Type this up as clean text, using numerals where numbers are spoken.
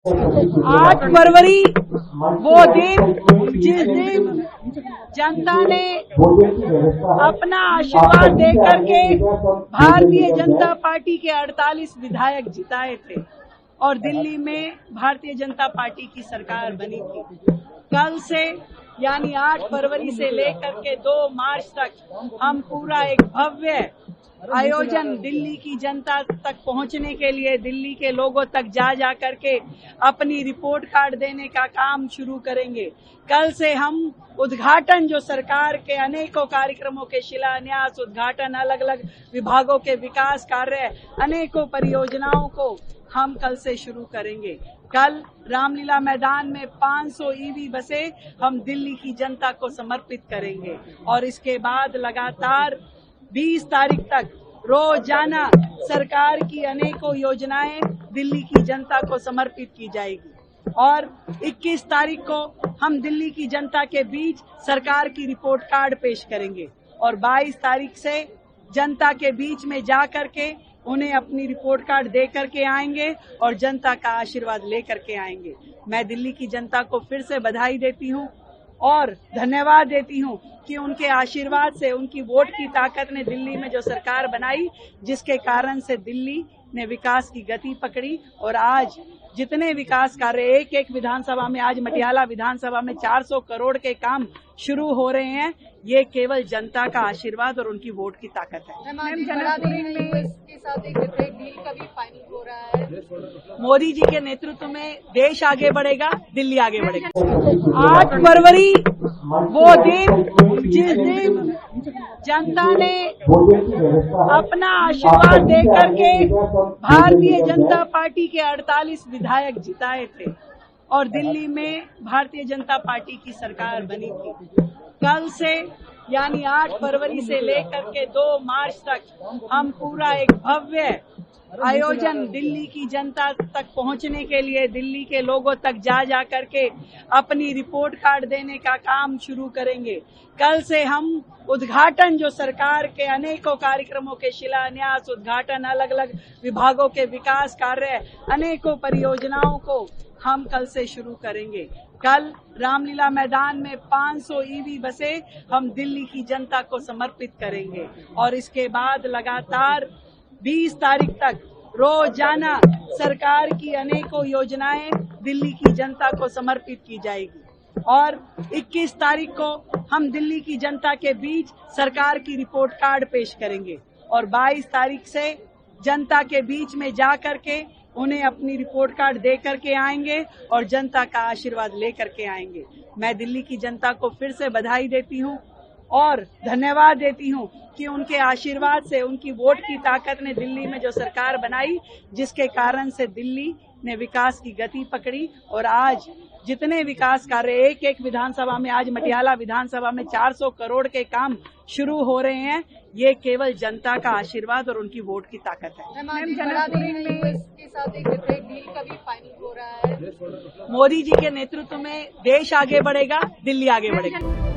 8 फरवरी वो दिन जिस दिन जनता ने अपना आशीर्वाद देकर के भारतीय जनता पार्टी के 48 विधायक जिताए थे और दिल्ली में भारतीय जनता पार्टी की सरकार बनी थी। कल से यानी 8 फरवरी से लेकर के 2 मार्च तक हम पूरा एक भव्य आयोजन दिल्ली की जनता तक पहुंचने के लिए, दिल्ली के लोगों तक जा करके अपनी रिपोर्ट कार्ड देने का काम शुरू करेंगे। कल से हम उद्घाटन, जो सरकार के अनेकों कार्यक्रमों के शिलान्यास, उद्घाटन, अलग अलग विभागों के विकास कार्य, अनेकों परियोजनाओं को हम कल से शुरू करेंगे। कल रामलीला मैदान में 500 ईवी बसें हम दिल्ली की जनता को समर्पित करेंगे और इसके बाद लगातार 20 तारीख तक रोजाना सरकार की अनेकों योजनाएं दिल्ली की जनता को समर्पित की जाएगी और 21 तारीख को हम दिल्ली की जनता के बीच सरकार की रिपोर्ट कार्ड पेश करेंगे और 22 तारीख से जनता के बीच में जा करके उन्हें अपनी रिपोर्ट कार्ड दे करके आएंगे और जनता का आशीर्वाद लेकर के आएंगे। मैं दिल्ली की जनता को फिर से बधाई देती हूं और धन्यवाद देती हूं कि उनके आशीर्वाद से, उनकी वोट की ताकत ने दिल्ली में जो सरकार बनाई, जिसके कारण से दिल्ली ने विकास की गति पकड़ी और आज जितने विकास कार्य एक विधानसभा में, आज मटियाला विधानसभा में 400 करोड़ के काम शुरू हो रहे हैं, ये केवल जनता का आशीर्वाद और उनकी वोट की ताकत है। के साथ एक विधेयक डील का भी फाइनल हो रहा है। मोदी जी के नेतृत्व में देश आगे बढ़ेगा, दिल्ली आगे बढ़ेगा। 8 फरवरी वो दिन जिस दिन जनता ने अपना आशीर्वाद देकर के भारतीय जनता पार्टी के 48 विधायक जिताए थे और दिल्ली में भारतीय जनता पार्टी की सरकार बनी थी। कल से यानी 8 फरवरी से लेकर के 2 मार्च तक हम पूरा एक भव्य आयोजन दिल्ली की जनता तक पहुंचने के लिए, दिल्ली के लोगों तक जा करके अपनी रिपोर्ट कार्ड देने का काम शुरू करेंगे। कल से हम उद्घाटन, जो सरकार के अनेकों कार्यक्रमों के शिलान्यास, उद्घाटन, अलग अलग विभागों के विकास कार्य, अनेकों परियोजनाओं को हम कल से शुरू करेंगे। कल रामलीला मैदान में 500 ईवी बसें हम दिल्ली की जनता को समर्पित करेंगे और इसके बाद लगातार 20 तारीख तक रोजाना सरकार की अनेकों योजनाएं दिल्ली की जनता को समर्पित की जाएगी और 21 तारीख को हम दिल्ली की जनता के बीच सरकार की रिपोर्ट कार्ड पेश करेंगे और 22 तारीख से जनता के बीच में जा करके उन्हें अपनी रिपोर्ट कार्ड दे करके आएंगे और जनता का आशीर्वाद लेकर के आएंगे। मैं दिल्ली की जनता को फिर से बधाई देती हूं और धन्यवाद देती हूं कि उनके आशीर्वाद से, उनकी वोट की ताकत ने दिल्ली में जो सरकार बनाई, जिसके कारण से दिल्ली ने विकास की गति पकड़ी और आज जितने विकास कार्य एक विधानसभा में, आज मटियाला विधानसभा में 400 करोड़ के काम शुरू हो रहे हैं, ये केवल जनता का आशीर्वाद और उनकी वोट की ताकत है। के साथ एक विधेयक डील का भी फाइनल हो रहा है। मोदी जी के नेतृत्व में देश आगे बढ़ेगा, दिल्ली आगे बढ़ेगा।